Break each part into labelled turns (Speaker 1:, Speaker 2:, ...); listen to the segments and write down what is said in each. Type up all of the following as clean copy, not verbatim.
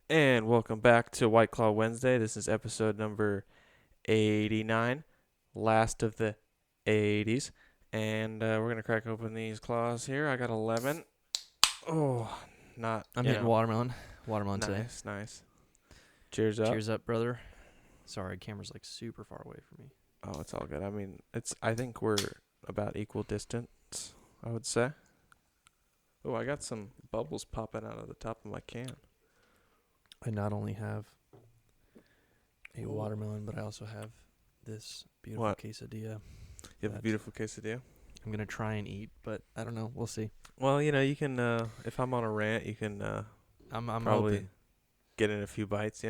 Speaker 1: And welcome back to White Claw Wednesday. This is episode number 89, last of the 80s. And we're going to crack open these claws here. I got 11. Oh, not,
Speaker 2: I'm hitting watermelon today.
Speaker 1: nice, nice. Cheers up.
Speaker 2: Cheers up, brother. Sorry, camera's like super far away from me.
Speaker 1: Oh, it's all good. I mean, I think we're about equal distance, I would say. Oh, I got some bubbles popping out of the top of my can.
Speaker 2: I not only have a watermelon, but I also have this beautiful quesadilla.
Speaker 1: You have a beautiful quesadilla?
Speaker 2: I'm going to try and eat, but I don't know. We'll see.
Speaker 1: Well, you can, if I'm on a rant, you can
Speaker 2: I'm
Speaker 1: probably
Speaker 2: hoping.
Speaker 1: get in a few bites,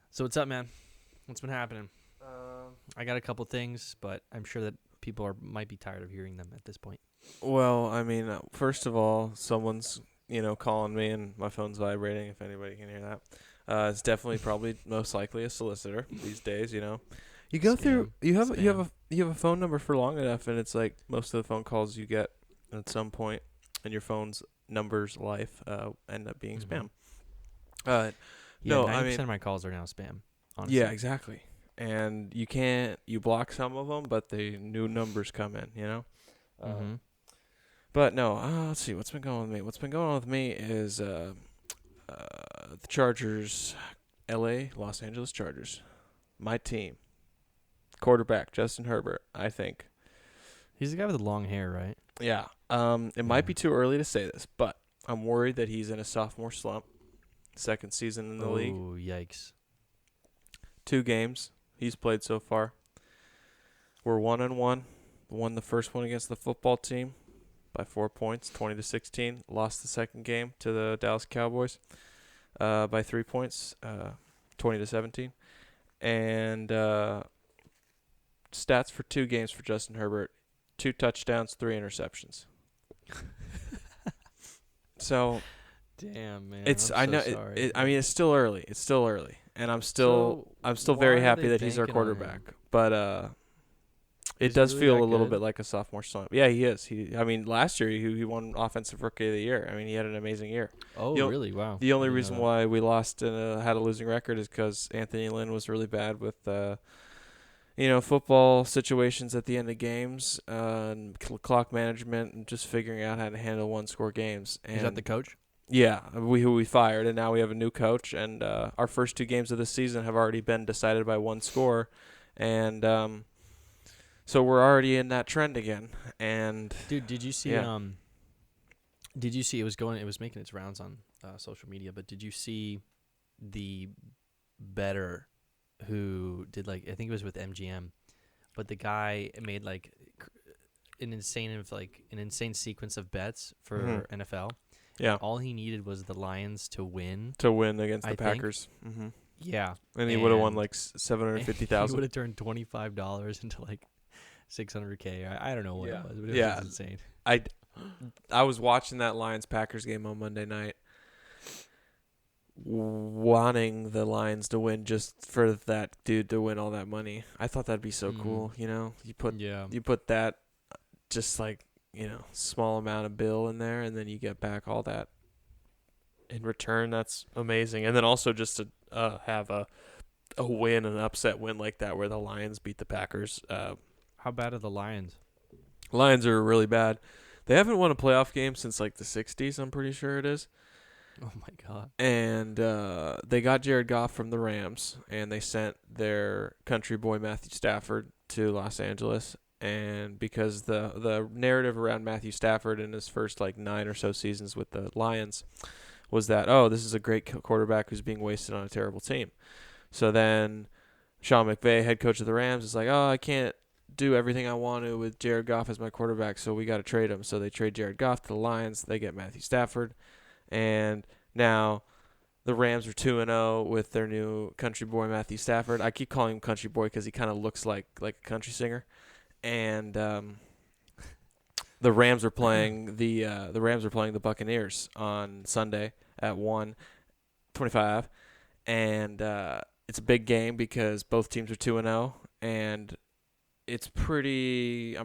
Speaker 2: So what's up, man? What's been happening? I got a couple things, but I'm sure that people might be tired of hearing them at this point.
Speaker 1: Well, I mean, first of all, someone's, calling me and my phone's vibrating, if anybody can hear that. It's definitely probably most likely a solicitor these days, You go through you have a phone number for long enough and it's like most of the phone calls you get at some point in your phone's number's life end up being spam.
Speaker 2: Yeah,
Speaker 1: no,
Speaker 2: 90% of my calls are now spam, honestly.
Speaker 1: Yeah, exactly. And you block some of them, but the new numbers come in, But no, let's see. What's been going with me? What's been going on with me is the Chargers, Los Angeles Chargers. My team. Quarterback, Justin Herbert, I think.
Speaker 2: He's the guy with the long hair, right?
Speaker 1: Yeah. It might be too early to say this, but I'm worried that he's in a sophomore slump. Second season in the league.
Speaker 2: Oh, yikes.
Speaker 1: 2 games he's played so far. We're 1-1. Won the first one against the football team by 4 points, 20-16. Lost the second game to the Dallas Cowboys by 3 points, 20-17. And stats for 2 games for Justin Herbert: 2 touchdowns, 3 interceptions. So,
Speaker 2: damn, man.
Speaker 1: Sorry. It's still early. And I'm still very happy that he's our quarterback. But it does
Speaker 2: really
Speaker 1: feel a little
Speaker 2: good?
Speaker 1: bit like a sophomore slump. Yeah, he is. Last year he won Offensive Rookie of the Year. He had an amazing year.
Speaker 2: Oh, really? Wow.
Speaker 1: The only reason why we lost and had a losing record is because Anthony Lynn was really bad with, football situations at the end of games and clock management and just figuring out how to handle one-score games. And
Speaker 2: is that the coach?
Speaker 1: Yeah, who we fired, and now we have a new coach. And our first 2 games of the season have already been decided by 1 score, and so we're already in that trend again. And
Speaker 2: dude, did you see?
Speaker 1: Yeah.
Speaker 2: Did you see it was making its rounds on social media? But did you see the bettor who did I think it was with MGM, but the guy made an insane sequence of bets for NFL.
Speaker 1: Yeah.
Speaker 2: All he needed was the Lions to win
Speaker 1: against the Packers. Mm-hmm.
Speaker 2: Yeah.
Speaker 1: And he would have won $750,000.
Speaker 2: He would have turned $25 into $600K. I don't know what it was, but it was insane.
Speaker 1: I was watching that Lions-Packers game on Monday night, wanting the Lions to win just for that dude to win all that money. I thought that'd be so cool, You put that just small amount of bill in there, and then you get back all that in return. That's amazing. And then also just to have a win, an upset win like that, where the Lions beat the Packers.
Speaker 2: How bad are the Lions?
Speaker 1: Lions are really bad. They haven't won a playoff game since the 60s, I'm pretty sure it is.
Speaker 2: Oh my God.
Speaker 1: And they got Jared Goff from the Rams, and they sent their country boy Matthew Stafford to Los Angeles. And because the narrative around Matthew Stafford in his first 9 or so seasons with the Lions was that, this is a great quarterback who's being wasted on a terrible team. So then Sean McVay, head coach of the Rams, is like, I can't do everything I want to with Jared Goff as my quarterback, so we got to trade him. So they trade Jared Goff to the Lions. They get Matthew Stafford. And now the Rams are 2-0 with their new country boy Matthew Stafford. I keep calling him country boy because he kind of looks like a country singer. And the Rams are playing the Buccaneers on Sunday at 1:25, and it's a big game because both teams are 2-0, and I'm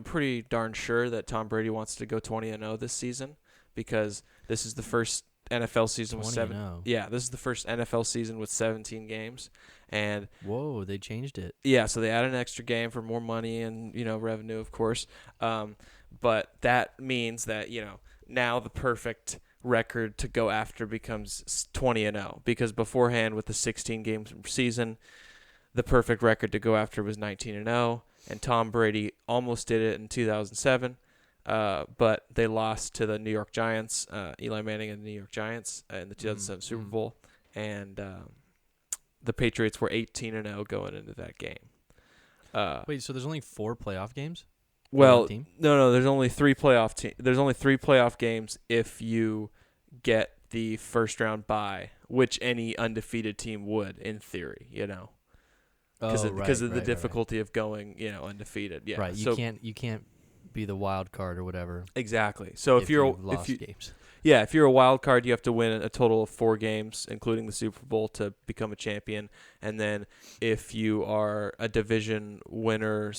Speaker 1: pretty darn sure that Tom Brady wants to go 20-0 this season because this is the first NFL season with 7.
Speaker 2: 20-0.
Speaker 1: Yeah, this is the first NFL season with 17 games, and
Speaker 2: Whoa, they changed it.
Speaker 1: yeah, so they added an extra game for more money and revenue, of course. But that means that now the perfect record to go after becomes 20-0, because beforehand with the 16 game season, the perfect record to go after was 19-0, and Tom Brady almost did it in 2007. But they lost to the New York Giants, Eli Manning and the New York Giants in the 2007 Super Bowl, and the Patriots were 18-0 going into that game.
Speaker 2: Wait, so there's only 4 playoff games?
Speaker 1: Well, no, there's only 3 playoff There's only 3 playoff games if you get the first round bye, which any undefeated team would, in theory, because of the difficulty of going, undefeated. Yeah,
Speaker 2: right. You can't be the wild card or whatever.
Speaker 1: Exactly. So if you're
Speaker 2: games.
Speaker 1: Yeah, if you're a wild card, you have to win a total of 4 games, including the Super Bowl, to become a champion. And then if you are a division winner /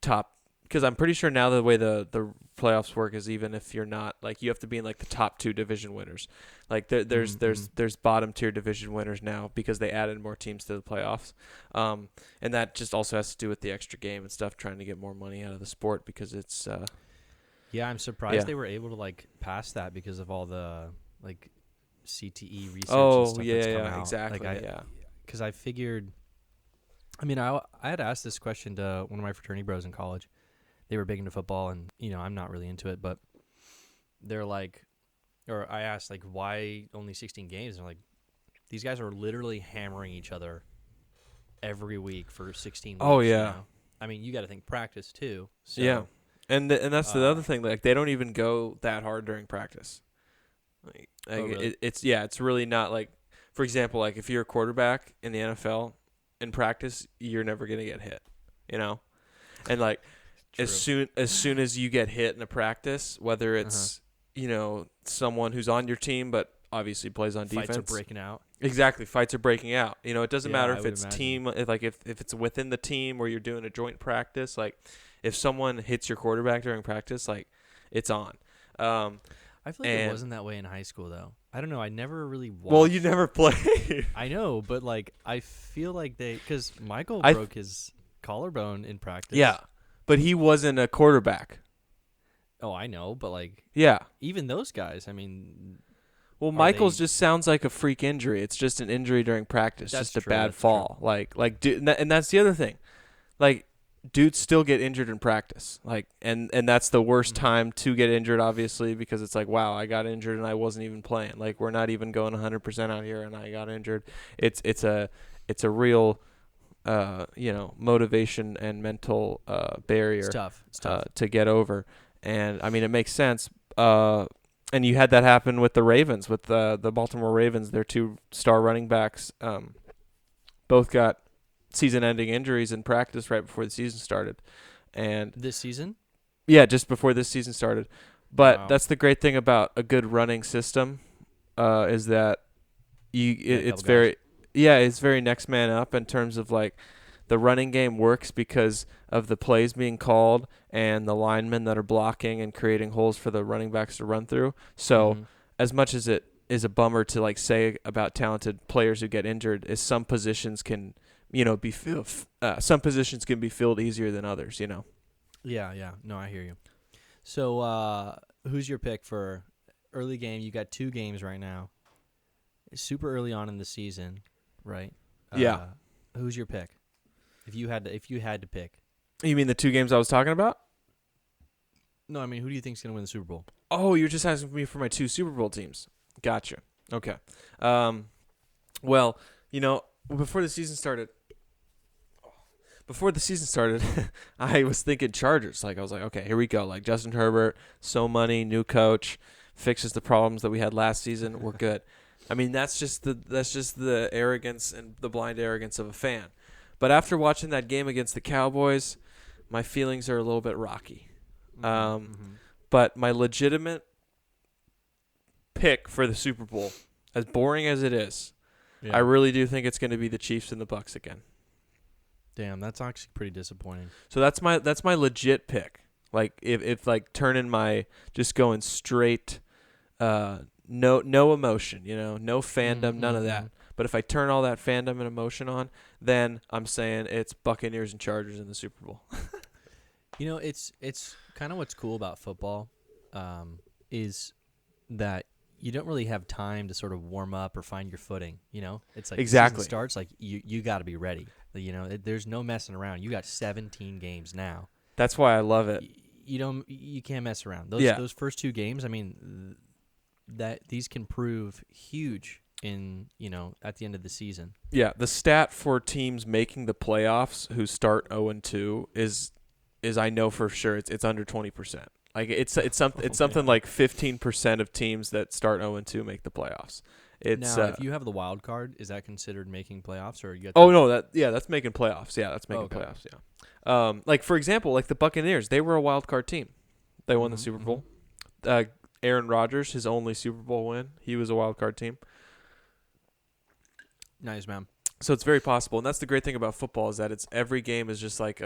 Speaker 1: top, because I'm pretty sure now the way the playoffs work is even if you're not, like, you have to be in like the top 2 division winners. Like there's bottom tier division winners now because they added more teams to the playoffs. And that just also has to do with the extra game and stuff, trying to get more money out of the sport, because it's
Speaker 2: yeah, I'm surprised they were able to like pass that because of all the like CTE research and stuff that's come out.
Speaker 1: Exactly.
Speaker 2: Like because I figured, I mean, I had asked this question to one of my fraternity bros in college. They were big into football, and I'm not really into it, but they're like, or I asked like, why only 16 games? And they're like, these guys are literally hammering each other every week for 16 weeks.
Speaker 1: Oh yeah.
Speaker 2: I mean, you got to think practice too. So,
Speaker 1: yeah. And that's the other thing. Like, they don't even go that hard during practice.
Speaker 2: Really?
Speaker 1: It's really not like, for example, like if you're a quarterback in the NFL in practice, you're never gonna get hit, and like as soon as you get hit in a practice, whether it's someone who's on your team but obviously plays on defense,
Speaker 2: fights are breaking out.
Speaker 1: Exactly, fights are breaking out. It doesn't matter if it's
Speaker 2: imagine.
Speaker 1: if it's within the team or you're doing a joint practice. Like, if someone hits your quarterback during practice, like, it's on.
Speaker 2: I feel like it wasn't that way in high school, though. I don't know. I never really watched.
Speaker 1: Well, you never played.
Speaker 2: I know, but like I feel like because Michael broke his collarbone in practice.
Speaker 1: Yeah, but he wasn't a quarterback.
Speaker 2: Oh, I know, but like even those guys. I mean,
Speaker 1: well, Michael's just sounds like a freak injury. It's just an injury during practice, just a bad fall. True. Like, dude, and that's the other thing. Like, dudes still get injured in practice. Like, and that's the worst time to get injured, obviously, because it's like, wow, I got injured and I wasn't even playing. Like, we're not even going 100% out here and I got injured. It's a real motivation and mental barrier.
Speaker 2: It's tough.
Speaker 1: To get over. And I mean, it makes sense. And you had that happen with the Ravens, with the Baltimore Ravens. Their 2 star running backs both got season-ending injuries in practice right before the season started. And
Speaker 2: this season?
Speaker 1: Yeah, just before this season started. But that's the great thing about a good running system, is that it's very next man up in terms of like the running game works because of the plays being called and the linemen that are blocking and creating holes for the running backs to run through. So as much as it is a bummer to like say about talented players who get injured, is some positions can be filled. Some positions can be filled easier than others.
Speaker 2: Yeah. No, I hear you. So, who's your pick for early game? You got 2 games right now. It's super early on in the season, right?
Speaker 1: Yeah.
Speaker 2: Who's your pick? If you had to pick.
Speaker 1: You mean the 2 games I was talking about?
Speaker 2: No, I mean, who do you think's gonna win the Super Bowl?
Speaker 1: Oh, you're just asking me for my 2 Super Bowl teams. Gotcha. Okay. Well, before the season started, I was thinking Chargers. Like, I was like, okay, here we go. Like, Justin Herbert, so money, new coach, fixes the problems that we had last season. We're good. I mean, that's just the arrogance and the blind arrogance of a fan. But after watching that game against the Cowboys, my feelings are a little bit rocky. But my legitimate pick for the Super Bowl, as boring as it is, I really do think it's going to be the Chiefs and the Bucs again.
Speaker 2: Damn, that's actually pretty disappointing.
Speaker 1: So that's my legit pick. Like if like turning my just going straight, no emotion, no fandom, none of that. But if I turn all that fandom and emotion on, then I'm saying it's Buccaneers and Chargers in the Super Bowl.
Speaker 2: It's kind of what's cool about football, is that you don't really have time to sort of warm up or find your footing. It's like
Speaker 1: Exactly.
Speaker 2: the season starts, like you got to be ready. There's no messing around. You got 17 games now.
Speaker 1: That's why I love it.
Speaker 2: You can't mess around.
Speaker 1: Yeah.
Speaker 2: Those first 2 games, I mean, that these can prove huge in at the end of the season.
Speaker 1: Yeah, the stat for teams making the playoffs who start 0-2 is I know for sure it's under 20%. Like it's something like 15% of teams that start 0-2 make the playoffs. It's
Speaker 2: now, if you have the wild card, is that considered making playoffs, or you?
Speaker 1: That's making playoffs. Yeah, that's making playoffs. Yeah. Like for example, like the Buccaneers, they were a wild card team. They won the Super Bowl. Aaron Rodgers, his only Super Bowl win, he was a wild card team.
Speaker 2: Nice, man.
Speaker 1: So it's very possible, and that's the great thing about football is that it's every game is just like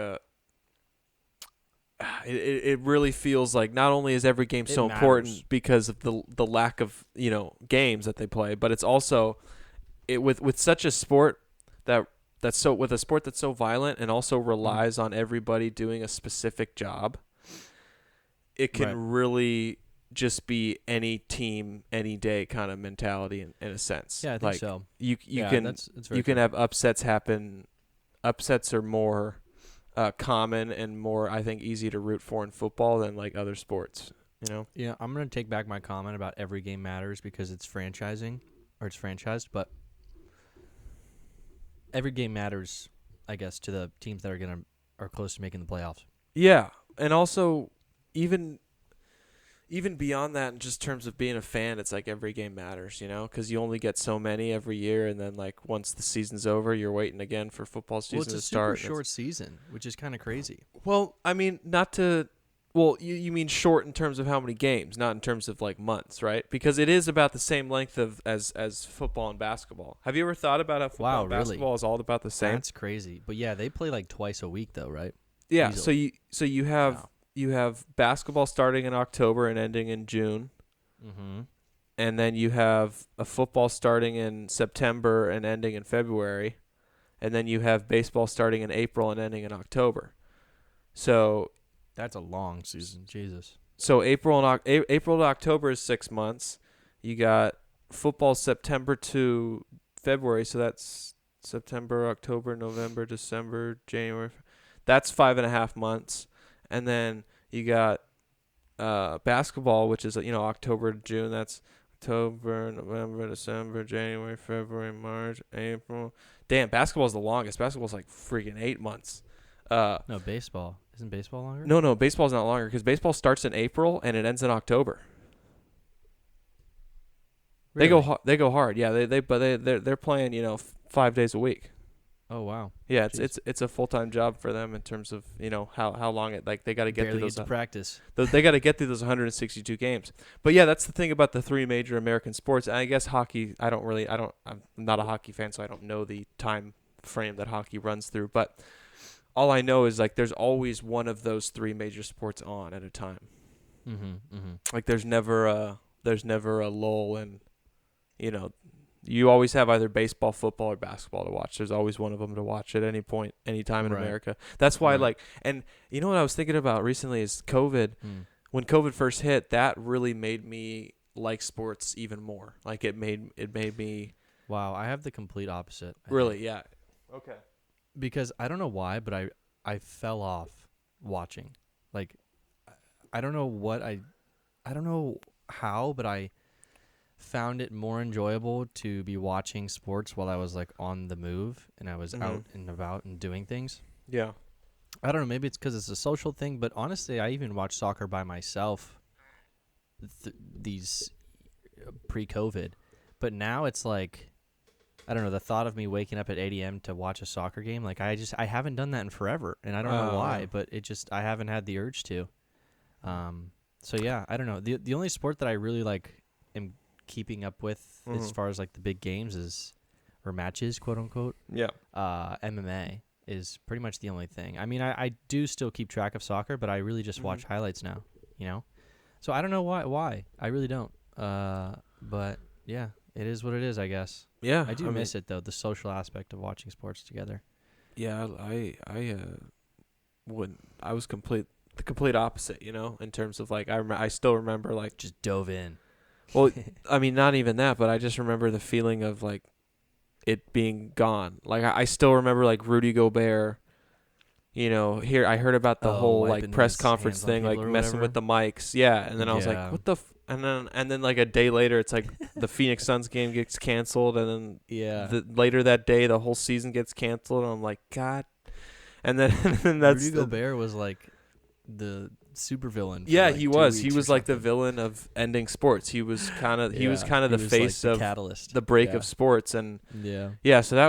Speaker 1: it really feels like not only is every game so important because of the lack of games that they play, but it's also with such a sport that's so violent and also relies on everybody doing a specific job. It can really just be any team, any day kind of mentality in a sense.
Speaker 2: Yeah, I think so.
Speaker 1: You can have upsets happen. Upsets are more common and more, I think, easy to root for in football than like other sports.
Speaker 2: Yeah, I'm gonna take back my comment about every game matters because it's franchising or it's franchised, but every game matters, I guess, to the teams that are close to making the playoffs.
Speaker 1: Yeah, and also even beyond that, in just terms of being a fan, it's like every game matters, because you only get so many every year, and then like once the season's over, you're waiting again for football season to start.
Speaker 2: Well, it's a super short season, which is kind of crazy.
Speaker 1: Well, I mean, you mean short in terms of how many games, not in terms of like months, right? Because it is about the same length as football and basketball. Have you ever thought about how football and basketball is all about the same?
Speaker 2: That's crazy. But yeah, they play like twice a week though, right?
Speaker 1: Yeah.
Speaker 2: Easily.
Speaker 1: So you have. Wow. You have basketball starting in October and ending in June.
Speaker 2: Mm-hmm.
Speaker 1: And then you have a football starting in September and ending in February. And then you have baseball starting in April and ending in October. So
Speaker 2: that's a long season, Jesus.
Speaker 1: So April to October is 6 months. You got football September to February, so that's September, October, November, December, January. That's 5.5 months. And then you got basketball, which is October to June. That's October, November, December, January, February, March, April. Damn, basketball's the longest. Basketball's like freaking 8 months.
Speaker 2: No, baseball. Isn't baseball longer?
Speaker 1: No, baseball's not longer because baseball starts in April and it ends in October.
Speaker 2: Really?
Speaker 1: They go hard. Yeah, they're playing 5 days a week.
Speaker 2: Oh wow.
Speaker 1: Yeah, it's a full-time job for them in terms of how long it they got to get through those
Speaker 2: practice.
Speaker 1: They got to get through those 162 games. But yeah, that's the thing about the 3 major American sports. And I guess hockey. I'm not a hockey fan, so I don't know the time frame that hockey runs through. But all I know is like there's always one of those 3 major sports on at a time. Like there's never a lull, and you always have either baseball, football, or basketball to watch. There's always one of them to watch at any point, any time in America. That's why, and you know what I was thinking about recently is COVID. When COVID first hit, that really made me like sports even more. Like it made me.
Speaker 2: Wow, I have the complete opposite.
Speaker 1: Really, yeah. Okay.
Speaker 2: Because I don't know why, but I fell off watching. Like, I don't know how, but I found it more enjoyable to be watching sports while I was like on the move and I was out and about and doing things.
Speaker 1: Yeah.
Speaker 2: I don't know, maybe it's because it's a social thing, but honestly, I even watched soccer by myself these pre-COVID. But now it's like, I don't know, the thought of me waking up at 8 a.m. to watch a soccer game, like I haven't done that in forever, and I don't know why, but I haven't had the urge to. So yeah, I don't know. The only sport that I really like am keeping up with as far as like the big games or matches, quote unquote.
Speaker 1: Yeah.
Speaker 2: MMA is pretty much the only thing. I mean, I do still keep track of soccer, but I really just watch highlights now, you know? So I don't know why. I really don't. But yeah, it is what it is, I guess.
Speaker 1: Yeah,
Speaker 2: I do miss it though, the social aspect of watching sports together.
Speaker 1: Yeah, I was the complete opposite, in terms of like I still remember like
Speaker 2: Just dove in.
Speaker 1: well, I mean not even that, but I just remember the feeling of like it being gone. Like I still remember like Rudy Gobert, here I heard about the whole like
Speaker 2: wiping
Speaker 1: press
Speaker 2: his
Speaker 1: conference
Speaker 2: hands on
Speaker 1: thing, like
Speaker 2: people or
Speaker 1: messing
Speaker 2: whatever.
Speaker 1: with the mics. Yeah, and then I was like,
Speaker 2: Yeah.
Speaker 1: what the and then like a day later it's like the Phoenix Suns game gets canceled, and then
Speaker 2: Yeah.
Speaker 1: later that day the whole season gets canceled, and I'm like, God. And then that's
Speaker 2: Rudy Gobert was like the supervillain.
Speaker 1: yeah,
Speaker 2: like
Speaker 1: he
Speaker 2: 2
Speaker 1: was. He
Speaker 2: weeks or
Speaker 1: was like the
Speaker 2: something.
Speaker 1: villain of ending sports. He was kind of
Speaker 2: Yeah,
Speaker 1: the
Speaker 2: was,
Speaker 1: face
Speaker 2: like, the
Speaker 1: of
Speaker 2: catalyst.
Speaker 1: the break
Speaker 2: Yeah.
Speaker 1: of sports, and
Speaker 2: Yeah.
Speaker 1: so that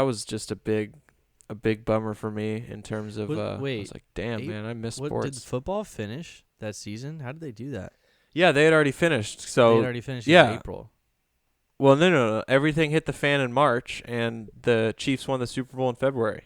Speaker 1: was just a big bummer for me in terms of I
Speaker 2: wait,
Speaker 1: was like, damn, man, I miss
Speaker 2: What did
Speaker 1: sports.
Speaker 2: football finish that season? How did they do that?
Speaker 1: Yeah, they had already finished.
Speaker 2: They
Speaker 1: So
Speaker 2: had already finished
Speaker 1: yeah.
Speaker 2: in April.
Speaker 1: Well, no. Everything hit the fan in March, and the Chiefs won the Super Bowl in February.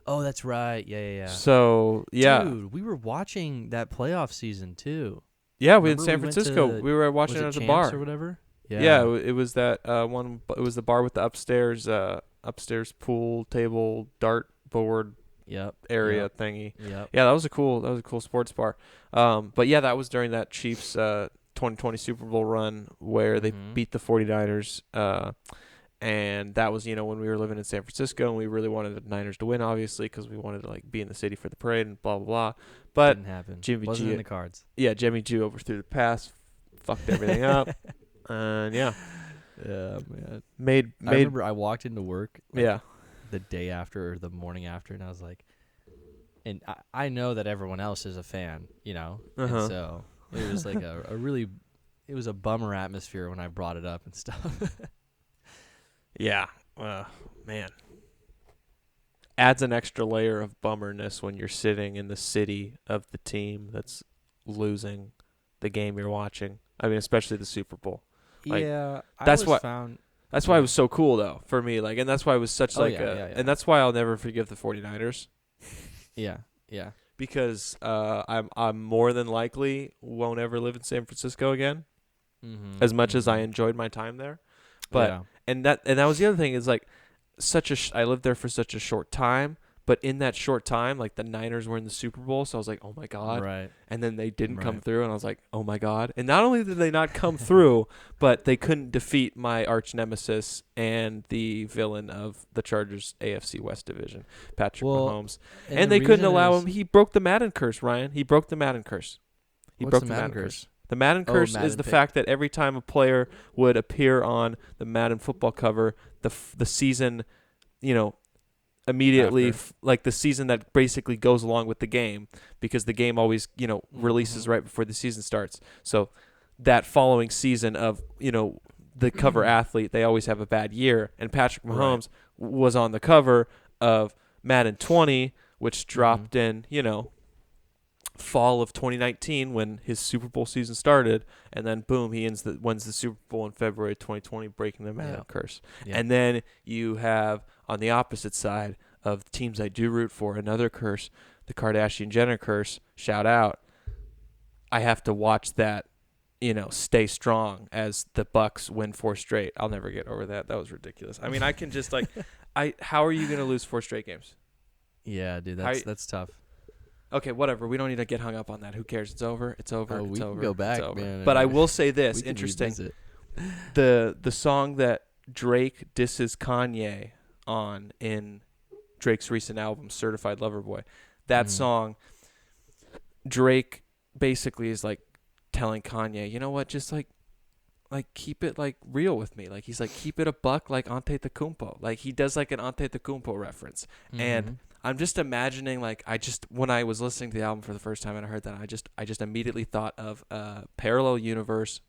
Speaker 2: Oh, that's right. Yeah.
Speaker 1: So yeah,
Speaker 2: Dude, we were watching that playoff season too.
Speaker 1: yeah, we in
Speaker 2: Remember
Speaker 1: San
Speaker 2: we went
Speaker 1: Francisco.
Speaker 2: to-
Speaker 1: We were watching
Speaker 2: Was
Speaker 1: it
Speaker 2: it
Speaker 1: at the
Speaker 2: Champs
Speaker 1: bar
Speaker 2: or whatever?
Speaker 1: Yeah, it was that one. It was the bar with the upstairs pool table, dart board
Speaker 2: Yep.
Speaker 1: area thingy.
Speaker 2: Yep.
Speaker 1: Yeah, that was a cool sports bar. But yeah, that was during that Chiefs 2020 Super Bowl run where they beat the 49ers. And that was, when we were living in San Francisco, and we really wanted the Niners to win, obviously, because we wanted to like be in the city for the parade and blah blah blah. But
Speaker 2: didn't happen.
Speaker 1: Jimmy
Speaker 2: Wasn't
Speaker 1: G,
Speaker 2: in the cards.
Speaker 1: yeah, Jimmy G overthrew the pass, fucked everything up, and yeah,
Speaker 2: man.
Speaker 1: made.
Speaker 2: I remember I walked into work.
Speaker 1: Yeah.
Speaker 2: The day after or the morning after, and I was like, and I know that everyone else is a fan, and so it was like it was a bummer atmosphere when I brought it up and stuff.
Speaker 1: Yeah, man. Adds an extra layer of bummerness when you're sitting in the city of the team that's losing the game you're watching. I mean, especially the Super Bowl. Like,
Speaker 2: yeah,
Speaker 1: that's
Speaker 2: I
Speaker 1: what
Speaker 2: found.
Speaker 1: That's why it was so cool, though, for me. Like, and that's why it was such and that's why I'll never forgive the 49ers.
Speaker 2: Yeah.
Speaker 1: Because I'm more than likely won't ever live in San Francisco again. As much as I enjoyed my time there, but and that was the other thing is like I lived there for such a short time, but in that short time, like the Niners were in the Super Bowl, so I was like, oh my God,
Speaker 2: right,
Speaker 1: and then they didn't come through, and I was like, oh my God, and not only did they not come through, but they couldn't defeat my arch nemesis and the villain of the Chargers AFC West division, Patrick Mahomes, and they couldn't allow him. He broke the Madden curse, Ryan. He broke the Madden curse.
Speaker 2: What's the Madden curse?
Speaker 1: The Madden curse
Speaker 2: Madden
Speaker 1: is the fact that every time a player would appear on the Madden football cover, the season, immediately like the season that basically goes along with the game, because the game always, releases right before the season starts. So that following season of, the cover athlete, they always have a bad year. And Patrick Mahomes was on the cover of Madden 20, which dropped in, fall of 2019 when his Super Bowl season started, and then boom, he wins the Super Bowl in February 2020, breaking the Madden curse. And then you have on the opposite side of the teams I do root for another curse, the Kardashian-Jenner curse. Shout out. I have to watch that, stay strong as the Bucks win 4 straight. I'll never get over that. That was ridiculous. I mean, I can just like, how are you gonna lose 4 straight games?
Speaker 2: Yeah, dude, that's tough.
Speaker 1: Okay, whatever. We don't need to get hung up on that. Who cares? It's over. It's over.
Speaker 2: We
Speaker 1: it's
Speaker 2: can
Speaker 1: over.
Speaker 2: go back,
Speaker 1: it's over.
Speaker 2: man.
Speaker 1: But I will say this.
Speaker 2: We can
Speaker 1: Interesting.
Speaker 2: revisit.
Speaker 1: The song that Drake disses Kanye on in Drake's recent album, Certified Lover Boy, that song, Drake basically is like telling Kanye, you know what, just like keep it like real with me. Like he's like, keep it a buck like Antetokounmpo. Like he does like an Antetokounmpo reference. And I'm just imagining, like, when I was listening to the album for the first time and I heard that, I just immediately thought of a parallel universe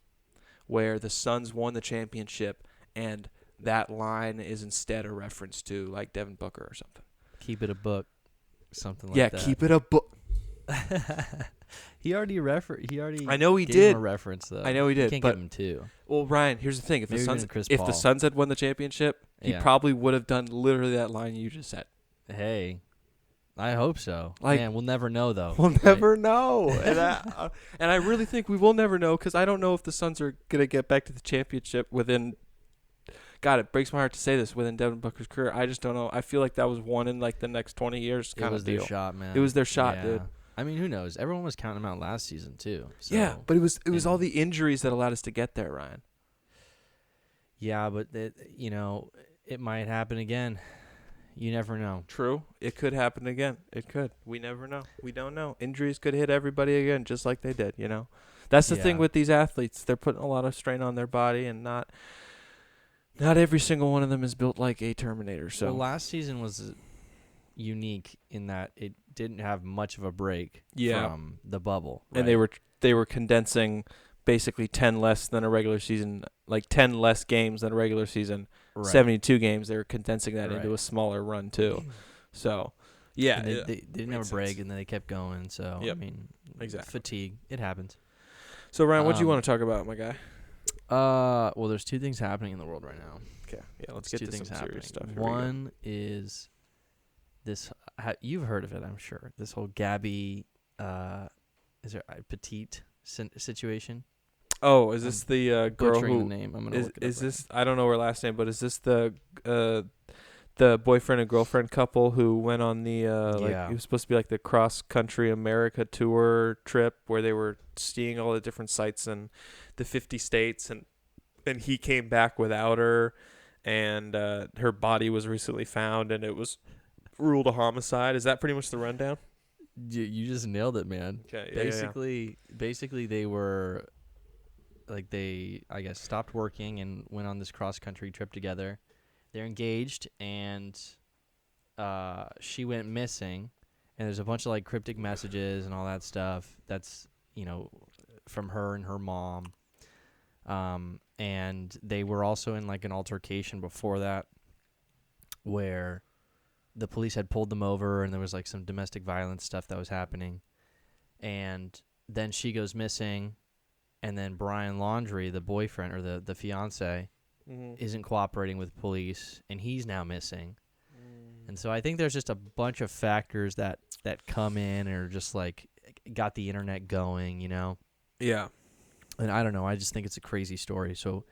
Speaker 1: where the Suns won the championship and that line is instead a reference to, like, Devin Booker or something.
Speaker 2: Keep it a book, something like that.
Speaker 1: Yeah, keep it a book.
Speaker 2: He already
Speaker 1: I know he
Speaker 2: gave
Speaker 1: did.
Speaker 2: him a reference, though.
Speaker 1: I know he did.
Speaker 2: Can't
Speaker 1: but,
Speaker 2: give him 2.
Speaker 1: Well, Ryan, here's the thing. If the Suns had won the championship, he probably would have done literally that line you just said.
Speaker 2: Hey, I hope so.
Speaker 1: Like,
Speaker 2: Man, we'll never know though.
Speaker 1: We'll
Speaker 2: right?
Speaker 1: never know. And I really think we will never know because I don't know if the Suns are going to get back to the championship within. God, it breaks my heart to say this within Devin Booker's career. I just don't know. I feel like that was one in like the next 20 years
Speaker 2: It
Speaker 1: kind
Speaker 2: was
Speaker 1: of
Speaker 2: their
Speaker 1: deal.
Speaker 2: shot, man.
Speaker 1: It was their shot,
Speaker 2: Yeah.
Speaker 1: dude.
Speaker 2: I mean, who knows? Everyone was counting them out last season too. So,
Speaker 1: Yeah, but it was all
Speaker 2: and-
Speaker 1: the injuries that allowed us to get there, Ryan.
Speaker 2: Yeah, but it might happen again. You never know.
Speaker 1: True. It could happen again. It could. We never know. We don't know. Injuries could hit everybody again just like they did, you know. That's the thing
Speaker 2: Yeah.
Speaker 1: with these athletes. They're putting a lot of strain on their body and not every single one of them is built like a Terminator. So
Speaker 2: Well, last season was unique in that it didn't have much of a break from the bubble. Right?
Speaker 1: and they were condensing basically 10 less than a regular season, like 10 less games than a regular season.
Speaker 2: right.
Speaker 1: 72 games. They were condensing that into
Speaker 2: Right.
Speaker 1: a smaller run too. So, yeah,
Speaker 2: And they didn't have a
Speaker 1: makes
Speaker 2: break,
Speaker 1: sense.
Speaker 2: and then they kept going. So
Speaker 1: Yep.
Speaker 2: I mean,
Speaker 1: Exactly.
Speaker 2: fatigue. It happens.
Speaker 1: So Ryan, what do you
Speaker 2: Um,
Speaker 1: want to talk about, my guy?
Speaker 2: Well, there's two things happening in the world right now.
Speaker 1: Okay, yeah, let's
Speaker 2: There's
Speaker 1: get
Speaker 2: two
Speaker 1: to some
Speaker 2: things
Speaker 1: serious
Speaker 2: happening.
Speaker 1: stuff. Here we go.
Speaker 2: One is this. You've heard of it, I'm sure. This whole Gabby, is there Petite situation?
Speaker 1: Oh, is this the girl
Speaker 2: Butchering
Speaker 1: who
Speaker 2: the name. I'm gonna
Speaker 1: is
Speaker 2: look it up right
Speaker 1: this? I don't know her last name, but is this the boyfriend and girlfriend couple who went on the like
Speaker 2: Yeah.
Speaker 1: it was supposed to be like the cross country America tour trip where they were seeing all the different sites in the 50 states and he came back without her and her body was recently found and it was ruled a homicide. Is that pretty much the rundown?
Speaker 2: You just nailed it, man.
Speaker 1: Okay.
Speaker 2: Basically, they were like I guess stopped working and went on this cross country trip together. They're engaged, and she went missing. And there's a bunch of like cryptic messages and all that stuff. That's from her and her mom. And they were also in like an altercation before that, where the police had pulled them over and there was like some domestic violence stuff that was happening. And then she goes missing, and then Brian Laundrie, the boyfriend or the fiance, isn't cooperating with police, and he's now missing. And so I think there's just a bunch of factors that come in and are just like got the internet going,
Speaker 1: Yeah.
Speaker 2: And I don't know, I just think it's a crazy story. So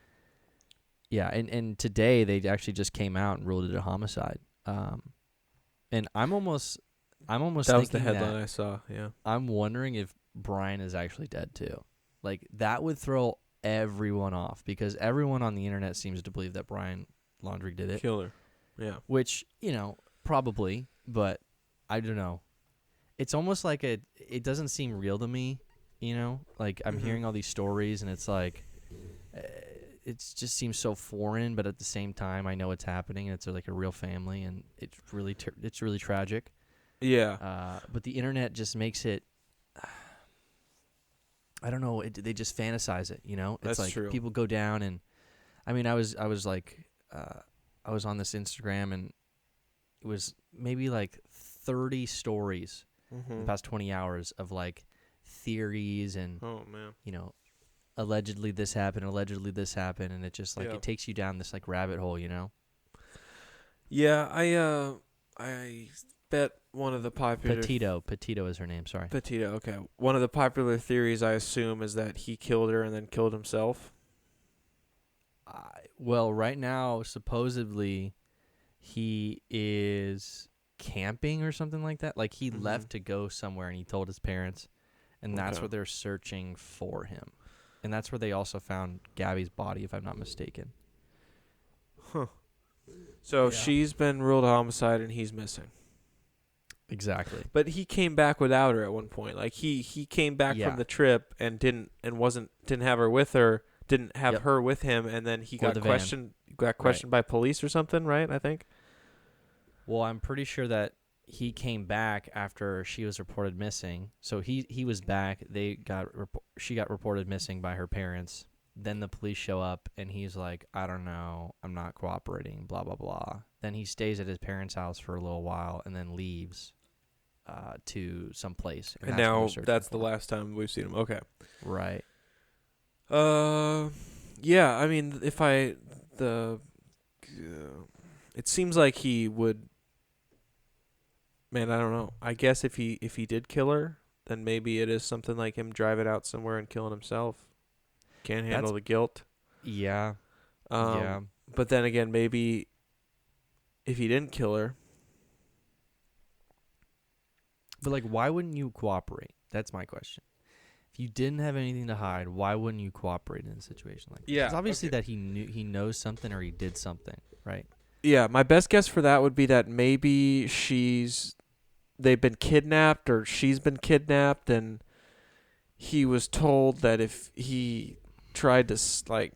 Speaker 2: yeah, and today they actually just came out and ruled it a homicide. And I'm almost
Speaker 1: That was
Speaker 2: thinking
Speaker 1: the headline
Speaker 2: that
Speaker 1: I saw. Yeah.
Speaker 2: I'm wondering if Brian is actually dead too. Like that would throw everyone off because everyone on the internet seems to believe that Brian Laundrie did it.
Speaker 1: Killer. Yeah.
Speaker 2: Which, probably, but I don't know. It's almost like it doesn't seem real to me, Like I'm hearing all these stories and it's like it just seems so foreign, but at the same time I know it's happening and it's like a real family and it's really tragic.
Speaker 1: Yeah.
Speaker 2: But the internet just makes it I don't know, they just fantasize it, It's
Speaker 1: That's
Speaker 2: like
Speaker 1: true.
Speaker 2: people go down and I mean I was like I was on this Instagram and it was maybe like 30 stories in the past 20 hours of like theories and
Speaker 1: Oh man.
Speaker 2: allegedly this happened, and it just like
Speaker 1: Yeah.
Speaker 2: it takes you down this like rabbit hole,
Speaker 1: Yeah, I bet one of the popular
Speaker 2: Petito is her name, sorry.
Speaker 1: Petito, okay. One of the popular theories I assume is that he killed her and then killed himself.
Speaker 2: Well, right now supposedly he is camping or something like that. Like he left to go somewhere and he told his parents, and that's
Speaker 1: Okay.
Speaker 2: where they're searching for him. And that's where they also found Gabby's body, if I'm not mistaken.
Speaker 1: So
Speaker 2: Yeah.
Speaker 1: she's been ruled a homicide and he's missing.
Speaker 2: Exactly.
Speaker 1: But he came back without her at one point. Like he came back
Speaker 2: Yeah.
Speaker 1: from the trip and didn't have her with her, didn't have
Speaker 2: Yep.
Speaker 1: her with him, and then he
Speaker 2: Or
Speaker 1: got
Speaker 2: the van.
Speaker 1: questioned by police or something, right? I think.
Speaker 2: Well, I'm pretty sure that he came back after she was reported missing. So he was back. She got reported missing by her parents. Then the police show up, and he's like, I don't know, I'm not cooperating, blah, blah, blah. Then he stays at his parents' house for a little while and then leaves to some place.
Speaker 1: And
Speaker 2: that's when
Speaker 1: now
Speaker 2: they're searching
Speaker 1: that's
Speaker 2: for
Speaker 1: the
Speaker 2: him.
Speaker 1: last time we've seen him. Okay.
Speaker 2: Right.
Speaker 1: Yeah. I mean, it seems like he would Man, I don't know. I guess if he did kill her, then maybe it is something like him driving out somewhere and killing himself. Can't handle
Speaker 2: That's
Speaker 1: the guilt.
Speaker 2: yeah, yeah.
Speaker 1: Um, but then again, maybe if he didn't kill her,
Speaker 2: But like, why wouldn't you cooperate? That's my question. If you didn't have anything to hide, why wouldn't you cooperate in a situation like this?
Speaker 1: yeah,
Speaker 2: It's obviously
Speaker 1: okay.
Speaker 2: that he knows something or he did something, right?
Speaker 1: Yeah, my best guess for that would be that maybe they've been kidnapped or she's been kidnapped, and he was told that if he tried to like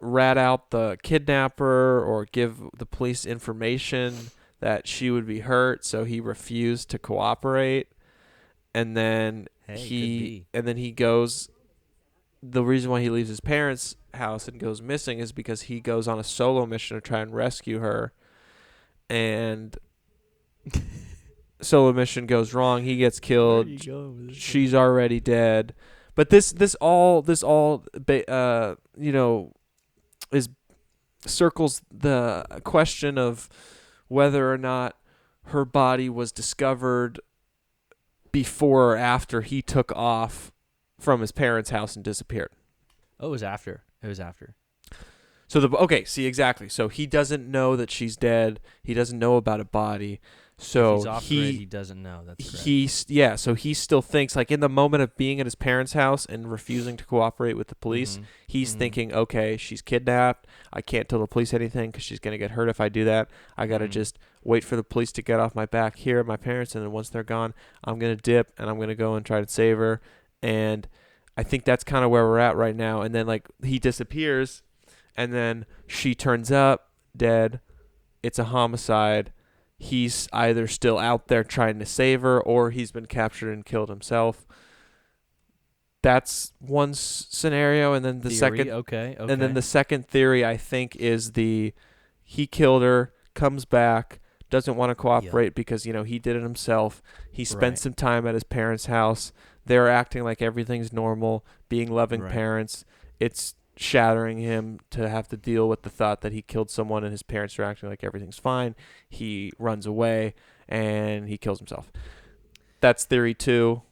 Speaker 1: rat out the kidnapper or give the police information that she would be hurt, so he refused to cooperate. And then
Speaker 2: Hey, could be.
Speaker 1: he goes, the reason why he leaves his parents' house and goes missing is because he goes on a solo mission to try and rescue her, and solo mission goes wrong, he gets
Speaker 2: Where are
Speaker 1: killed,
Speaker 2: you going with this, man?
Speaker 1: she's already dead. But this all is circles the question of whether or not her body was discovered before or after he took off from his parents' house and disappeared.
Speaker 2: Oh, it was after. It was after.
Speaker 1: So see exactly. So he doesn't know that she's dead. He doesn't know about a body.
Speaker 2: If
Speaker 1: So
Speaker 2: he's off grid, he doesn't know. That's correct.
Speaker 1: so he still thinks, like, in the moment of being at his parents' house and refusing to cooperate with the police,
Speaker 2: Mm-hmm.
Speaker 1: he's
Speaker 2: Mm-hmm.
Speaker 1: thinking, okay, she's kidnapped. I can't tell the police anything because she's gonna get hurt if I do that. I gotta
Speaker 2: Mm-hmm.
Speaker 1: just wait for the police to get off my back here at my parents, and then once they're gone, I'm gonna dip and I'm gonna go and try to save her. And I think that's kind of where we're at right now. And then, like, he disappears, and then she turns up dead. It's a homicide. He's either still out there trying to save her, or he's been captured and killed himself. That's one scenario. And then
Speaker 2: Theory. Okay.
Speaker 1: and then
Speaker 2: Okay.
Speaker 1: the second theory, I think, is he killed her, comes back, doesn't want to
Speaker 2: Yep.
Speaker 1: cooperate because he did it himself. He spent
Speaker 2: Right.
Speaker 1: some time at his parents' house. They're acting like everything's normal, being loving
Speaker 2: Right.
Speaker 1: parents. It's shattering him to have to deal with the thought that he killed someone and his parents are acting like everything's fine. He runs away and he kills himself. That's theory 2.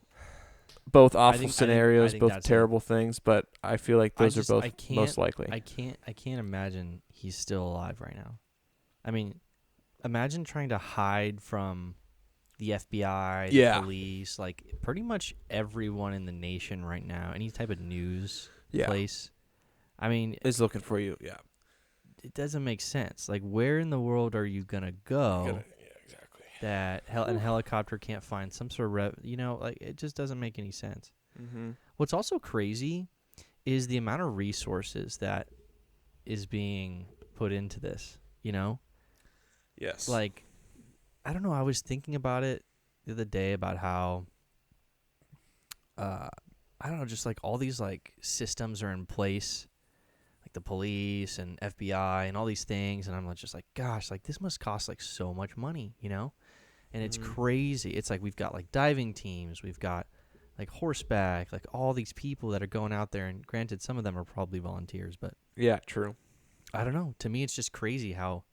Speaker 1: Both awful
Speaker 2: I
Speaker 1: scenarios,
Speaker 2: think
Speaker 1: both
Speaker 2: that's it.
Speaker 1: terrible things, but I feel like
Speaker 2: I
Speaker 1: those are
Speaker 2: just
Speaker 1: both most likely.
Speaker 2: I can't imagine he's still alive right now. I mean, imagine trying to hide from the FBI, the
Speaker 1: Yeah.
Speaker 2: police, like pretty much everyone in the nation right now, any type of news
Speaker 1: Yeah.
Speaker 2: place. I mean,
Speaker 1: Is looking for you. Yeah.
Speaker 2: it doesn't make sense. Like, where in the world are you gonna go
Speaker 1: Yeah, exactly.
Speaker 2: that an helicopter can't find some sort of like it just doesn't make any sense.
Speaker 1: Mm-hmm.
Speaker 2: What's also crazy is the amount of resources that is being put into this,
Speaker 1: Yes.
Speaker 2: Like, I don't know, I was thinking about it the other day about how I don't know, just like all these like systems are in place, like the police and FBI and all these things, and I'm just like, gosh, like this must cost like so much money, And it's crazy. It's like we've got like diving teams, we've got like horseback, like all these people that are going out there, and granted some of them are probably volunteers, but
Speaker 1: Yeah, true.
Speaker 2: I don't know. To me it's just crazy how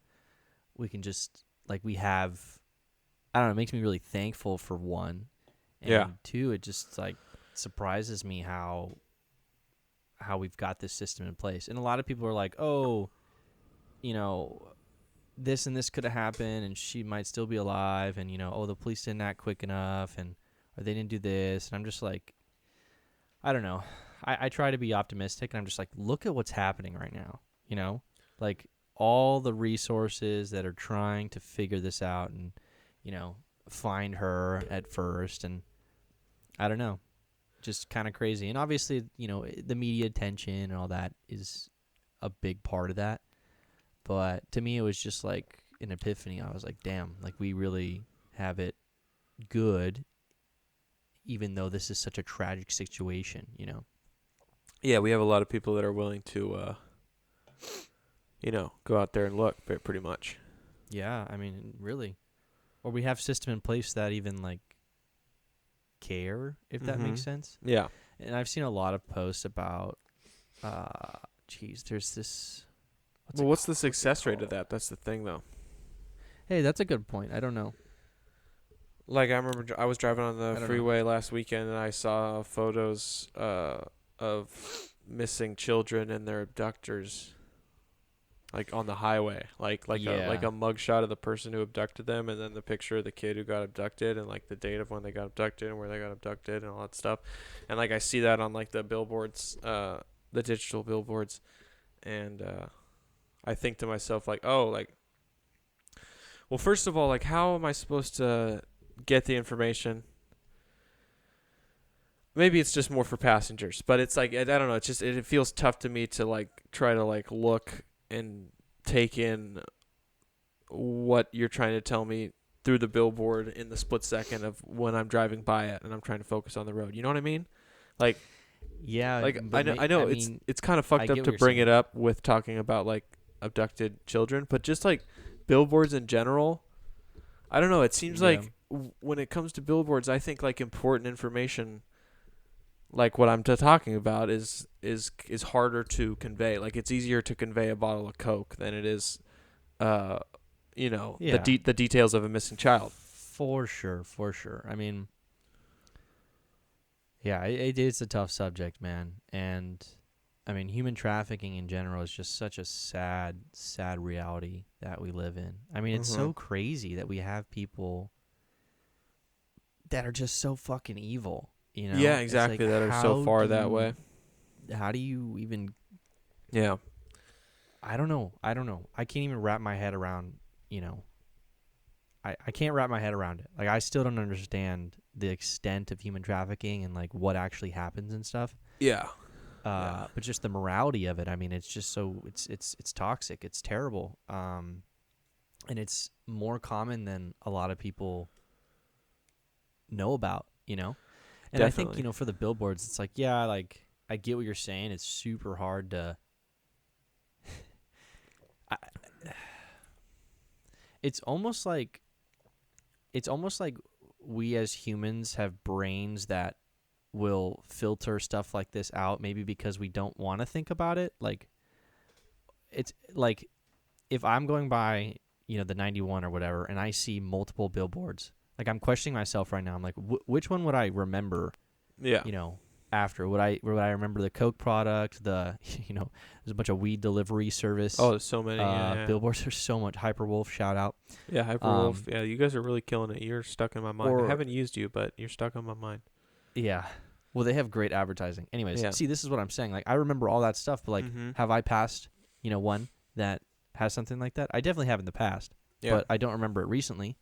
Speaker 2: we can just like we have I don't know, it makes me really thankful for one. And
Speaker 1: Yeah.
Speaker 2: two, it just like surprises me how we've got this system in place. And a lot of people are like, "Oh, this and this could have happened and she might still be alive, and oh, the police didn't act quick enough, and or they didn't do this." And I'm just like, I don't know. I try to be optimistic, and I'm just like, look at what's happening right now, Like all the resources that are trying to figure this out and, find her at first, and I don't know. Just kind of crazy. And obviously, the media attention and all that is a big part of that. But to me, it was just like an epiphany. I was like, damn, like we really have it good, even though this is such a tragic situation,
Speaker 1: Yeah, we have a lot of people that are willing to, go out there and look, pretty much.
Speaker 2: Yeah, I mean, really. Or we have system in place that even like care, if that makes sense.
Speaker 1: Yeah.
Speaker 2: And I've seen a lot of posts about, there's this.
Speaker 1: What's the success rate of that? That's the thing, though.
Speaker 2: Hey, that's a good point. I don't know.
Speaker 1: Like I remember I was driving on
Speaker 2: I
Speaker 1: the
Speaker 2: don't
Speaker 1: freeway last weekend and I saw photos of missing children and their abductors, like on the highway, like
Speaker 2: Yeah.
Speaker 1: a mugshot of the person who abducted them, and then the picture of the kid who got abducted, and like the date of when they got abducted and where they got abducted and all that stuff. And like I see that on like the billboards, the digital billboards, and I think to myself like, oh, like, well, first of all, like, how am I supposed to get the information? Maybe it's just more for passengers, but it's like I don't know. It's just it feels tough to me to like try to like look and take in what you're trying to tell me through the billboard in the split second of when I'm driving by it and I'm trying to focus on the road. You know what I mean? Like,
Speaker 2: Yeah,
Speaker 1: I
Speaker 2: but
Speaker 1: know, I know
Speaker 2: I
Speaker 1: it's
Speaker 2: mean,
Speaker 1: kind of
Speaker 2: I
Speaker 1: fucked up
Speaker 2: get what
Speaker 1: to
Speaker 2: you're
Speaker 1: bring
Speaker 2: saying.
Speaker 1: it up with talking about like abducted children, but just like billboards in general, I don't know. It seems
Speaker 2: Yeah.
Speaker 1: like when it comes to billboards, I think like important information, like what I'm talking about, is harder to convey. Like it's easier to convey a bottle of Coke than it is, uh,
Speaker 2: Yeah.
Speaker 1: the details of a missing child.
Speaker 2: For sure, for sure. I mean, yeah, it's a tough subject, man. And I mean, human trafficking in general is just such a sad, sad reality that we live in. I mean, it's
Speaker 1: Mm-hmm.
Speaker 2: so crazy that we have people that are just so fucking evil, you
Speaker 1: Yeah,
Speaker 2: know? It's like
Speaker 1: exactly. That are so far that way.
Speaker 2: how do you even
Speaker 1: Yeah,
Speaker 2: I don't know. I don't know. I can't even wrap my head around, you know, I can't wrap my head around it. Like I still don't understand the extent of human trafficking and like what actually happens and stuff.
Speaker 1: yeah, yeah.
Speaker 2: But just the morality of it. I mean, it's just so it's toxic. It's terrible. And it's more common than a lot of people know about. You know, and I think
Speaker 1: Definitely.
Speaker 2: for the billboards, it's like yeah, like I get what you're saying. It's super hard to. I, it's almost like we as humans have brains that will filter stuff like this out maybe because we don't want to think about it. Like it's like if I'm going by the 91 or whatever and I see multiple billboards, like I'm questioning myself right now. I'm like which one would I remember,
Speaker 1: Yeah.
Speaker 2: after? Would I remember the Coke product, the there's a bunch of weed delivery service
Speaker 1: Oh, there's so many. Yeah, yeah.
Speaker 2: billboards. There's so much. Hyperwolf, shout out.
Speaker 1: Yeah, Hyperwolf. Yeah, you guys are really killing it. You're stuck in my mind. I
Speaker 2: Or
Speaker 1: haven't used you, but you're stuck on my mind.
Speaker 2: yeah. Well, they have great advertising. Anyways,
Speaker 1: Yeah.
Speaker 2: see, this is what I'm saying. Like, I remember all that stuff, but like,
Speaker 1: Mm-hmm.
Speaker 2: have I passed, one that has something like that? I definitely have in the past,
Speaker 1: Yeah.
Speaker 2: but I don't remember it recently.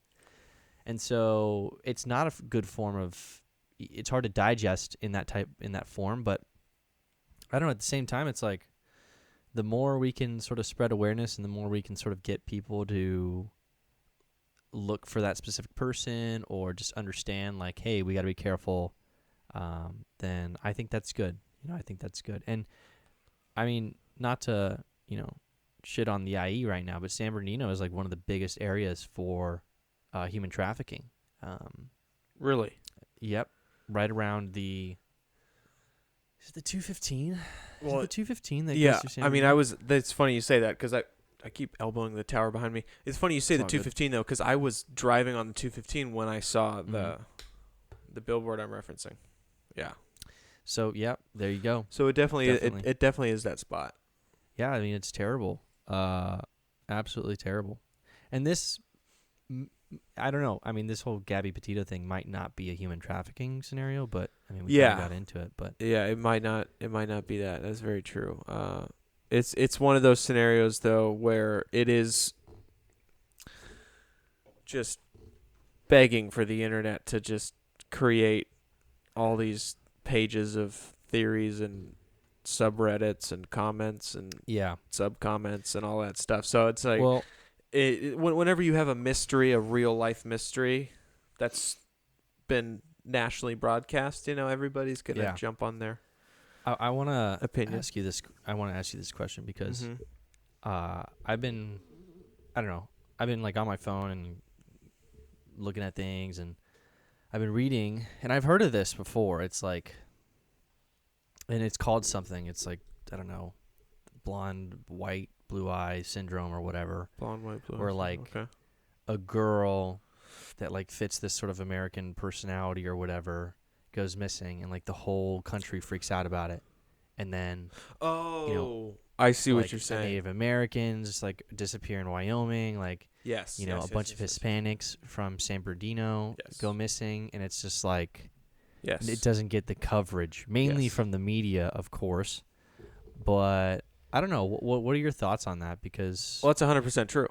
Speaker 2: And so it's not a good form of. It's hard to digest in that form, but I don't know. At the same time, it's like the more we can sort of spread awareness, and the more we can sort of get people to look for that specific person, or just understand, like, hey, we got to be careful. Then I think that's good. I think that's good. And I mean, not to, shit on the IE right now, but San Bernardino is like one of the biggest areas for human trafficking.
Speaker 1: Really?
Speaker 2: Yep. Right around is it the 215? Is it the 215 that
Speaker 1: yeah.
Speaker 2: goes through San
Speaker 1: I mean,
Speaker 2: Bernardino?
Speaker 1: That's funny you say that because I keep elbowing the tower behind me. It's funny you say
Speaker 2: It's
Speaker 1: the
Speaker 2: all good.
Speaker 1: 215 though, because I was driving on the 215 when I saw
Speaker 2: Mhm.
Speaker 1: the billboard I'm referencing. Yeah.
Speaker 2: So, yep, there you go.
Speaker 1: So it definitely
Speaker 2: Definitely.
Speaker 1: it definitely is that spot.
Speaker 2: Yeah, I mean, it's terrible. Absolutely terrible. And this, I don't know. I mean, this whole Gabby Petito thing might not be a human trafficking scenario, but I mean, we kind of got into it. But
Speaker 1: Yeah, it might not be that. That's very true. It's one of those scenarios though where it is just begging for the internet to just create all these pages of theories and subreddits and comments and
Speaker 2: yeah,
Speaker 1: sub comments and all that stuff. So it's like
Speaker 2: well,
Speaker 1: whenever you have a mystery, a real life mystery that's been nationally broadcast, everybody's gonna
Speaker 2: yeah.
Speaker 1: jump on there.
Speaker 2: I want to
Speaker 1: Opinion.
Speaker 2: ask you this. I want to ask you this question because
Speaker 1: Mm-hmm.
Speaker 2: I've been, I don't know, I've been like on my phone and looking at things, and I've been reading, and I've heard of this before. It's like, and it's called something. It's like, I don't know, blonde, white, blue eye syndrome or whatever.
Speaker 1: Blonde, white, blue.
Speaker 2: Where like
Speaker 1: Okay.
Speaker 2: a girl that like fits this sort of American personality or whatever goes missing, and like the whole country freaks out about it, and then you know
Speaker 1: Oh, I see what
Speaker 2: like
Speaker 1: you're
Speaker 2: a
Speaker 1: saying.
Speaker 2: Native Americans like disappear in Wyoming, like
Speaker 1: Yes,
Speaker 2: a bunch of Hispanics from San Bernardino go missing, and it's just like
Speaker 1: yes,
Speaker 2: it doesn't get the coverage, mainly
Speaker 1: Yes.
Speaker 2: from the media, of course. But I don't know. What are your thoughts on that? Because
Speaker 1: Well, that's 100% true.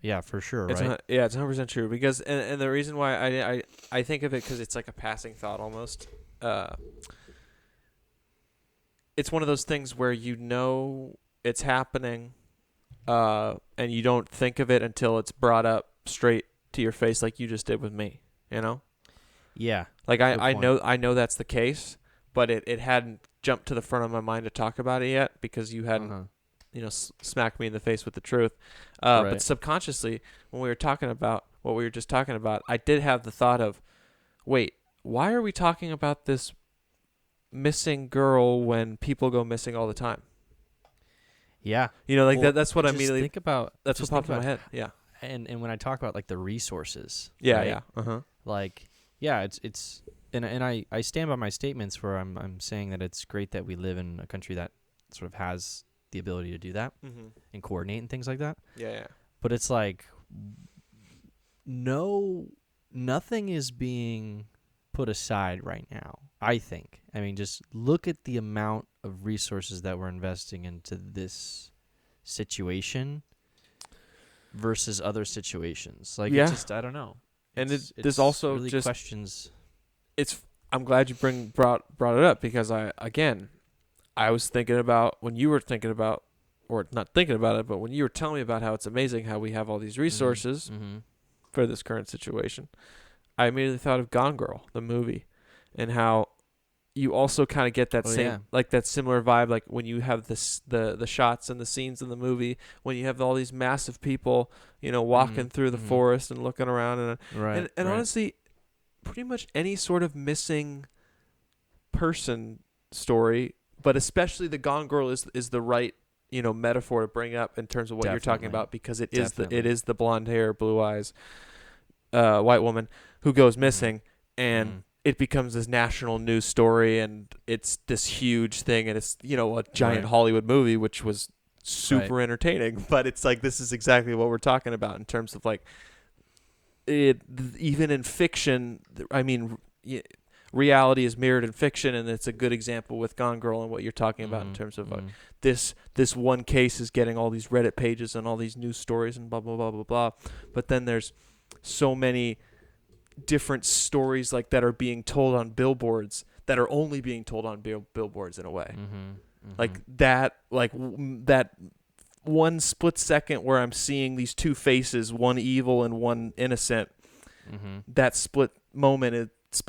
Speaker 2: yeah, for sure,
Speaker 1: It's
Speaker 2: right?
Speaker 1: yeah, it's 100% true because and the reason why I think of it because it's like a passing thought almost. It's one of those things where you know it's happening, and you don't think of it until it's brought up straight to your face, like you just did with me. You know,
Speaker 2: Yeah.
Speaker 1: like
Speaker 2: Good point.
Speaker 1: I know that's the case, but it hadn't jumped to the front of my mind to talk about it yet because you hadn't
Speaker 2: Uh-huh.
Speaker 1: smacked me in the face with the truth. But
Speaker 2: Right.
Speaker 1: subconsciously, when we were talking about what we were just talking about, I did have the thought of, wait, why are we talking about this missing girl when people go missing all the time?
Speaker 2: Yeah.
Speaker 1: You know, like
Speaker 2: Well,
Speaker 1: that's what I
Speaker 2: just
Speaker 1: immediately,
Speaker 2: think about
Speaker 1: that's what
Speaker 2: just think
Speaker 1: popped in my
Speaker 2: about
Speaker 1: head. Yeah.
Speaker 2: and when I talk about like the resources,
Speaker 1: Yeah.
Speaker 2: right?
Speaker 1: Yeah. Uh-huh.
Speaker 2: Like yeah, it's and I stand by my statements where I'm saying that it's great that we live in a country that sort of has the ability to do that
Speaker 1: Mm-hmm.
Speaker 2: and coordinate and things like that.
Speaker 1: Yeah. Yeah.
Speaker 2: But it's like nothing is being put aside right now, I think. I mean, just look at the amount of resources that we're investing into this situation versus other situations. Like it
Speaker 1: Yeah.
Speaker 2: just I don't know.
Speaker 1: And this
Speaker 2: It's
Speaker 1: also
Speaker 2: really
Speaker 1: just,
Speaker 2: questions.
Speaker 1: I'm glad you brought it up because I was thinking about when you were thinking about, or not thinking about it, but when you were telling me about how it's amazing how we have all these resources
Speaker 2: Mm-hmm.
Speaker 1: for this current situation, I immediately thought of Gone Girl, the movie, and how you also kind of get that
Speaker 2: Oh
Speaker 1: same,
Speaker 2: yeah.
Speaker 1: like that similar vibe, like when you have the shots and the scenes in the movie, when you have all these massive people, walking through the
Speaker 2: Mm-hmm.
Speaker 1: forest and looking around, and
Speaker 2: Right.
Speaker 1: and
Speaker 2: Right.
Speaker 1: honestly, pretty much any sort of missing person story, but especially the Gone Girl is the right metaphor to bring up in terms of what you're talking
Speaker 2: Definitely.
Speaker 1: about because it
Speaker 2: Definitely.
Speaker 1: is the blonde hair, blue eyes, white woman who goes
Speaker 2: Mm-hmm.
Speaker 1: missing, and
Speaker 2: Mm-hmm.
Speaker 1: it becomes this national news story, and it's this huge thing, and it's a giant
Speaker 2: Right.
Speaker 1: Hollywood movie, which was
Speaker 2: Right.
Speaker 1: super entertaining. But it's like this is exactly what we're talking about in terms of like it even in fiction. I mean, reality is mirrored in fiction, and it's a good example with Gone Girl and what you're talking about in
Speaker 2: Mm-hmm.
Speaker 1: terms of
Speaker 2: Mm-hmm.
Speaker 1: this one case is getting all these Reddit pages and all these news stories and blah blah blah blah blah. But then there's so many different stories like that are being told on billboards that are only being told on billboards in a way.
Speaker 2: Mm-hmm. Mm-hmm.
Speaker 1: Like that, that one split second where I'm seeing these two faces, one evil and one innocent.
Speaker 2: Mm-hmm.
Speaker 1: That split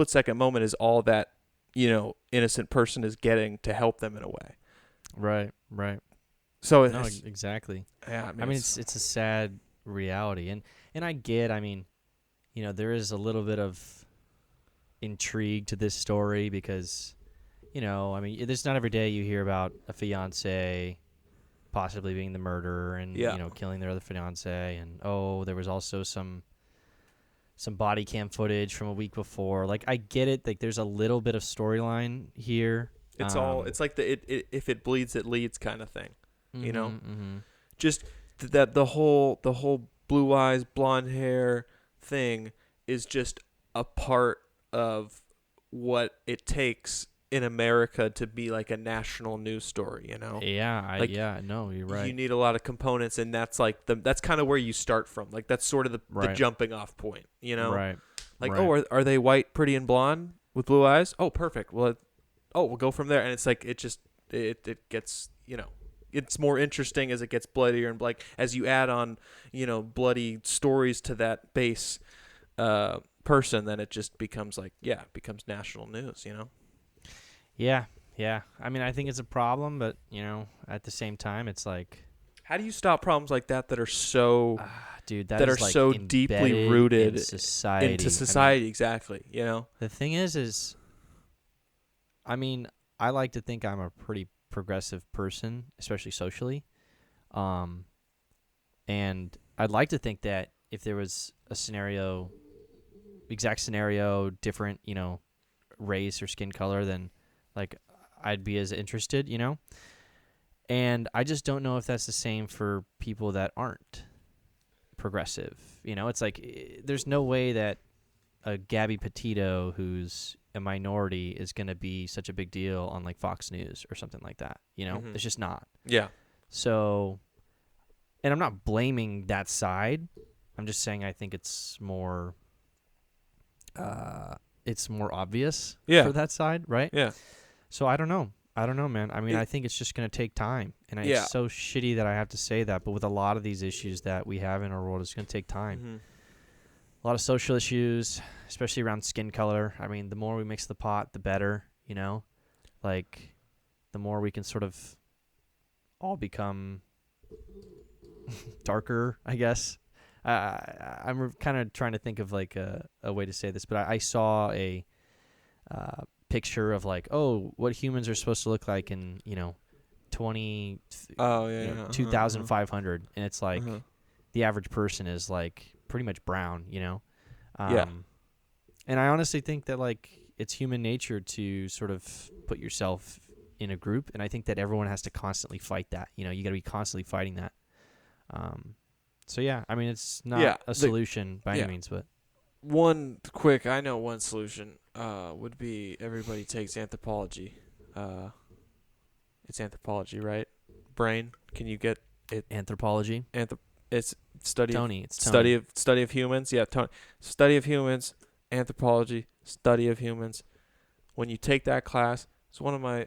Speaker 1: second moment is all that innocent person is getting to help them in a way.
Speaker 2: Right. Right.
Speaker 1: So
Speaker 2: No,
Speaker 1: it's,
Speaker 2: exactly.
Speaker 1: yeah,
Speaker 2: I mean, it's a sad reality, and I get. I mean, there is a little bit of intrigue to this story because, I mean, it's not every day you hear about a fiance possibly being the murderer and
Speaker 1: yeah,
Speaker 2: killing their other fiance, and there was also some body cam footage from a week before. Like, I get it. Like, there's a little bit of storyline here.
Speaker 1: it's like if it bleeds it leads kind of thing,
Speaker 2: Mm-hmm, mm-hmm.
Speaker 1: just that the whole blue eyes blonde hair thing is just a part of what it takes in America to be like a national news story,
Speaker 2: Yeah,
Speaker 1: like
Speaker 2: yeah, no, you're
Speaker 1: you
Speaker 2: right.
Speaker 1: need a lot of components, and that's like that's kind of where you start from, like that's sort of the
Speaker 2: Right,
Speaker 1: jumping off point,
Speaker 2: right,
Speaker 1: like,
Speaker 2: right.
Speaker 1: oh, are they white, pretty, and blonde with blue eyes? Oh, perfect. Well, we'll go from there, and it's like it gets it's more interesting as it gets bloodier, and like as you add on bloody stories to that base person, then it just becomes like it becomes national news.
Speaker 2: Yeah, yeah. I mean, I think it's a problem, but at the same time, it's like,
Speaker 1: How do you stop problems like that are so
Speaker 2: dude, that is like
Speaker 1: deeply
Speaker 2: embedded in
Speaker 1: rooted
Speaker 2: society.
Speaker 1: into
Speaker 2: I mean,
Speaker 1: society? Exactly.
Speaker 2: the thing is, I mean, I like to think I'm a pretty progressive person, especially socially. Um, and I'd like to think that if there was a scenario exact scenario, different, race or skin color, then like I'd be as interested, And I just don't know if that's the same for people that aren't progressive. It's like there's no way that a Gabby Petito who's a minority is going to be such a big deal on like Fox News or something like that. It's just not.
Speaker 1: Yeah.
Speaker 2: So, and I'm not blaming that side. I'm just saying I think it's more obvious for that side, right?
Speaker 1: Yeah.
Speaker 2: So I don't know, man. I mean, I think it's just going to take time, and it's so shitty that I have to say that, but with a lot of these issues that we have in our world, it's going to take time.
Speaker 1: Mm-hmm.
Speaker 2: A lot of social issues, especially around skin color. I mean, the more we mix the pot, the better, like the more we can sort of all become darker, I guess. I'm kind of trying to think of like a way to say this, but I saw a picture of like, what humans are supposed to look like in 2500, and it's like the average person is like pretty much brown, and I honestly think that like it's human nature to sort of put yourself in a group, and I think that everyone has to constantly fight that. You got to be constantly fighting that. So yeah, I mean, it's not a solution by any means, but
Speaker 1: one solution would be everybody takes anthropology. It's anthropology, right? Brain, can you get it?
Speaker 2: Anthropology.
Speaker 1: It's study.
Speaker 2: Tony, it's
Speaker 1: Tony. Study of humans. Yeah, Tony. Study of humans. Anthropology. Study of humans. When you take that class, it's one of my.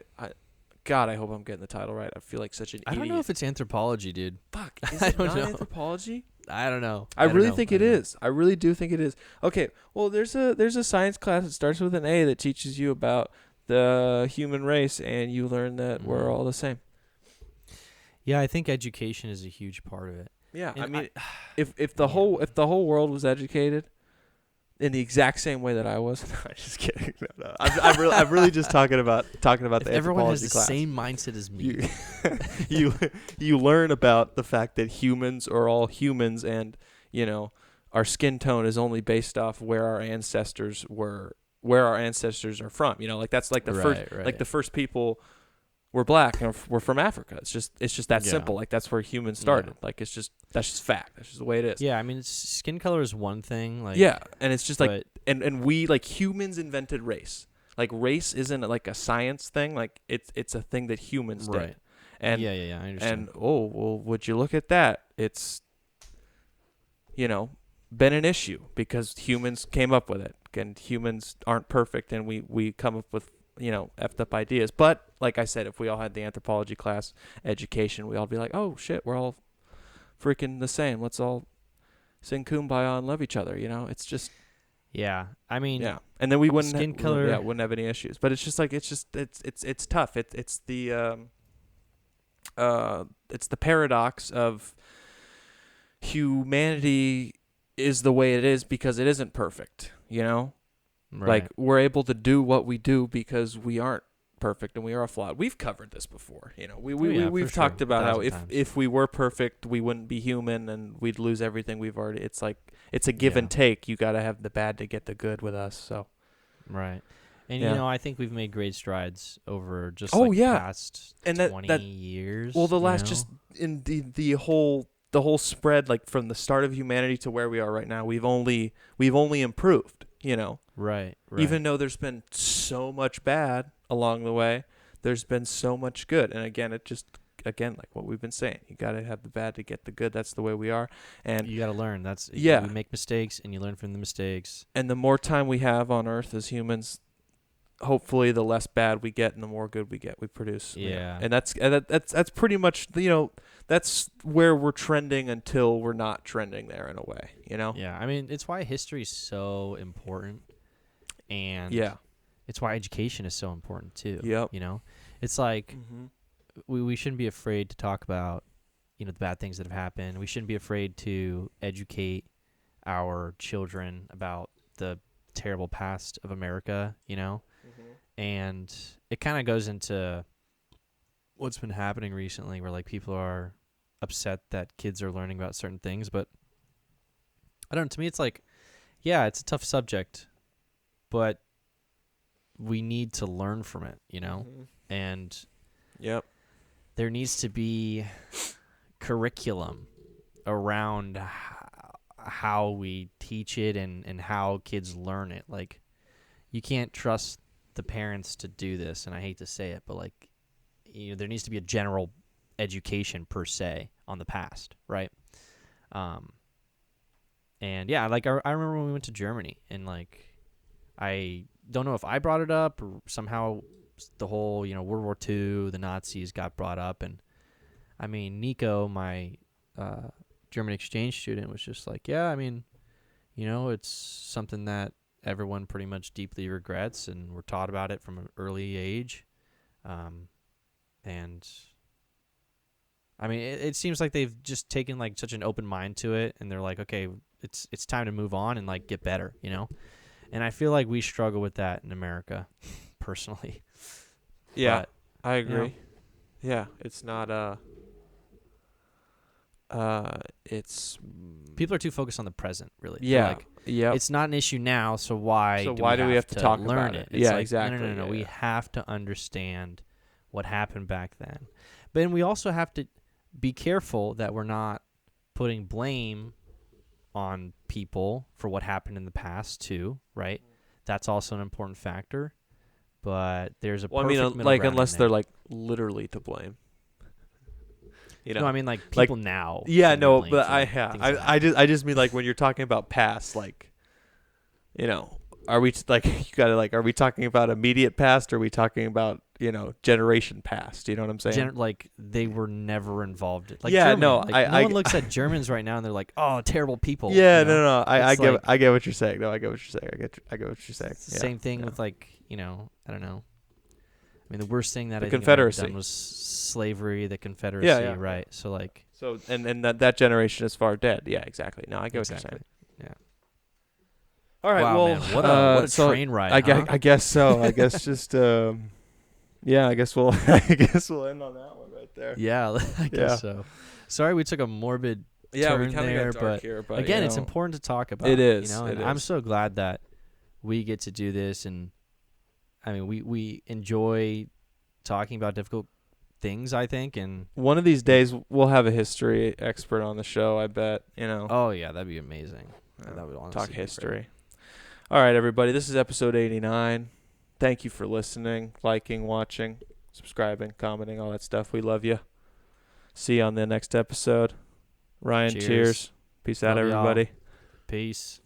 Speaker 1: God, I hope I'm getting the title right. I feel like such an idiot.
Speaker 2: I don't know if it's anthropology, dude.
Speaker 1: Fuck, is it not anthropology?
Speaker 2: I don't know.
Speaker 1: I really think it is. I really do think it is. Okay, well, there's a science class that starts with an A that teaches you about the human race, and you learn that we're all the same.
Speaker 2: Yeah, I think education is a huge part of it.
Speaker 1: Yeah, and I mean, if the whole world was educated in the exact same way that I was, no, I'm just kidding. No. I'm really just talking about the anthropology class.
Speaker 2: Everyone has the same mindset as me.
Speaker 1: You learn about the fact that humans are all humans, and our skin tone is only based off where our ancestors are from. Like that's like the first like the first people were black and were from Africa. It's just that simple. Like that's where humans started. Like that's just fact. That's just the way it is.
Speaker 2: Yeah, I mean, skin color is one thing. Like
Speaker 1: and it's just like and we like humans invented race. Like race isn't like a science thing. Like it's a thing that humans did. And
Speaker 2: I understand.
Speaker 1: And would you look at that? It's been an issue because humans came up with it, and humans aren't perfect, and we come up with effed up ideas. But like I said, if we all had the anthropology class education, we all be like, oh shit, we're all freaking the same. Let's all sing Kumbaya and love each other. It's just
Speaker 2: I mean,
Speaker 1: and then we wouldn't
Speaker 2: skin color
Speaker 1: wouldn't have any issues. But it's just like it's tough. It's the paradox of humanity is the way it is because it isn't perfect.
Speaker 2: Right.
Speaker 1: Like we're able to do what we do because we aren't perfect and we are flawed. We've covered this before. We've talked about how if we were perfect, we wouldn't be human and we'd lose everything we've already. It's like it's a give and take. You got to have the bad to get the good with us. So
Speaker 2: right. And I think we've made great strides over just past 20 years.
Speaker 1: Well, the last just in the whole spread, like from the start of humanity to where we are right now, we've only improved.
Speaker 2: Right.
Speaker 1: Even though there's been so much bad along the way, there's been so much good. And again, like what we've been saying, you got to have the bad to get the good. That's the way we are. And
Speaker 2: you got to learn. We make mistakes and you learn from the mistakes.
Speaker 1: And the more time we have on Earth as humans, hopefully the less bad we get and the more good we produce.
Speaker 2: Yeah.
Speaker 1: And that's pretty much, that's where we're trending until we're not trending there in a way,
Speaker 2: Yeah. I mean, it's why history is so important. And it's why education is so important too.
Speaker 1: Yep.
Speaker 2: It's like we shouldn't be afraid to talk about, the bad things that have happened. We shouldn't be afraid to educate our children about the terrible past of America, And it kind of goes into what's been happening recently where like people are upset that kids are learning about certain things, but I don't know, to me it's like yeah, it's a tough subject, but we need to learn from it, and
Speaker 1: Yep.
Speaker 2: there needs to be curriculum around how we teach it and how kids learn it. Like, you can't trust the parents to do this, and I hate to say it, but like, there needs to be a general education per se on the past, right? And yeah, like I remember when we went to Germany, and like, I don't know if I brought it up or somehow the whole, World War II, the Nazis got brought up. And I mean, Nico, my German exchange student, was just like, yeah, I mean, it's something that everyone pretty much deeply regrets, and we're taught about it from an early age. And I mean, it seems like they've just taken like such an open mind to it, and they're like, okay, it's time to move on and like get better, And I feel like we struggle with that in America, personally.
Speaker 1: Yeah,
Speaker 2: But,
Speaker 1: I agree. Yeah, it's not it's
Speaker 2: people are too focused on the present, really. They're
Speaker 1: yeah,
Speaker 2: like,
Speaker 1: yeah.
Speaker 2: it's not an issue now, so why
Speaker 1: So
Speaker 2: do
Speaker 1: why
Speaker 2: we
Speaker 1: do we have to talk
Speaker 2: learn
Speaker 1: about it?
Speaker 2: It's
Speaker 1: Yeah,
Speaker 2: like,
Speaker 1: exactly.
Speaker 2: No.
Speaker 1: Yeah,
Speaker 2: We
Speaker 1: yeah.
Speaker 2: have to understand what happened back then. But then we also have to be careful that we're not putting blame on people for what happened in the past too, right? That's also an important factor. But there's a perfect middle
Speaker 1: like
Speaker 2: ground
Speaker 1: unless
Speaker 2: in
Speaker 1: they're
Speaker 2: there.
Speaker 1: like literally to blame.
Speaker 2: No, I mean like
Speaker 1: like-
Speaker 2: people now.
Speaker 1: Yeah,
Speaker 2: can be
Speaker 1: no,
Speaker 2: blamed
Speaker 1: but
Speaker 2: for,
Speaker 1: I
Speaker 2: like,
Speaker 1: yeah,
Speaker 2: things that
Speaker 1: I just mean like when you're talking about past, like, are we like you gotta like are we talking about immediate past, or are we talking about generation past? You know what I'm saying?
Speaker 2: like they were never involved. Like,
Speaker 1: Yeah,
Speaker 2: Germany,
Speaker 1: no,
Speaker 2: like, no one looks at Germans right now and they're like, oh, terrible people.
Speaker 1: Yeah, no, I
Speaker 2: It's
Speaker 1: get
Speaker 2: like-
Speaker 1: I get what you're saying. No, I get what you're saying. I get what you're saying.
Speaker 2: It's the
Speaker 1: Yeah,
Speaker 2: same thing
Speaker 1: yeah.
Speaker 2: with like, I don't know. I mean, the worst thing that
Speaker 1: The
Speaker 2: I think America
Speaker 1: Confederacy.
Speaker 2: done was slavery, the Confederacy,
Speaker 1: Yeah.
Speaker 2: right? So like,
Speaker 1: So and that generation is far dead. Yeah, exactly. No, I get what you're
Speaker 2: exactly.
Speaker 1: saying.
Speaker 2: Yeah.
Speaker 1: All right,
Speaker 2: Wow,
Speaker 1: well,
Speaker 2: man, what a
Speaker 1: so
Speaker 2: train ride.
Speaker 1: I guess so. I guess just yeah, I guess we'll end on that one right there.
Speaker 2: Yeah, I guess so. Sorry, we took a morbid
Speaker 1: Yeah, we
Speaker 2: turn
Speaker 1: kind of
Speaker 2: there,
Speaker 1: got dark
Speaker 2: but
Speaker 1: here, but
Speaker 2: again, it's important to talk about.
Speaker 1: It is.
Speaker 2: And
Speaker 1: it
Speaker 2: I'm
Speaker 1: is.
Speaker 2: so glad that we get to do this, and I mean, we enjoy talking about difficult things, I think, and
Speaker 1: One of these days we'll have a history expert on the show. I bet.
Speaker 2: oh yeah, that'd be amazing. That would honestly
Speaker 1: Talk
Speaker 2: be great.
Speaker 1: history. All right, everybody. This is episode 89. Thank you for listening, liking, watching, subscribing, commenting, all that stuff. We love you. See you on the next episode. Ryan, cheers. Peace out,
Speaker 2: Love y'all.
Speaker 1: everybody.
Speaker 2: Peace.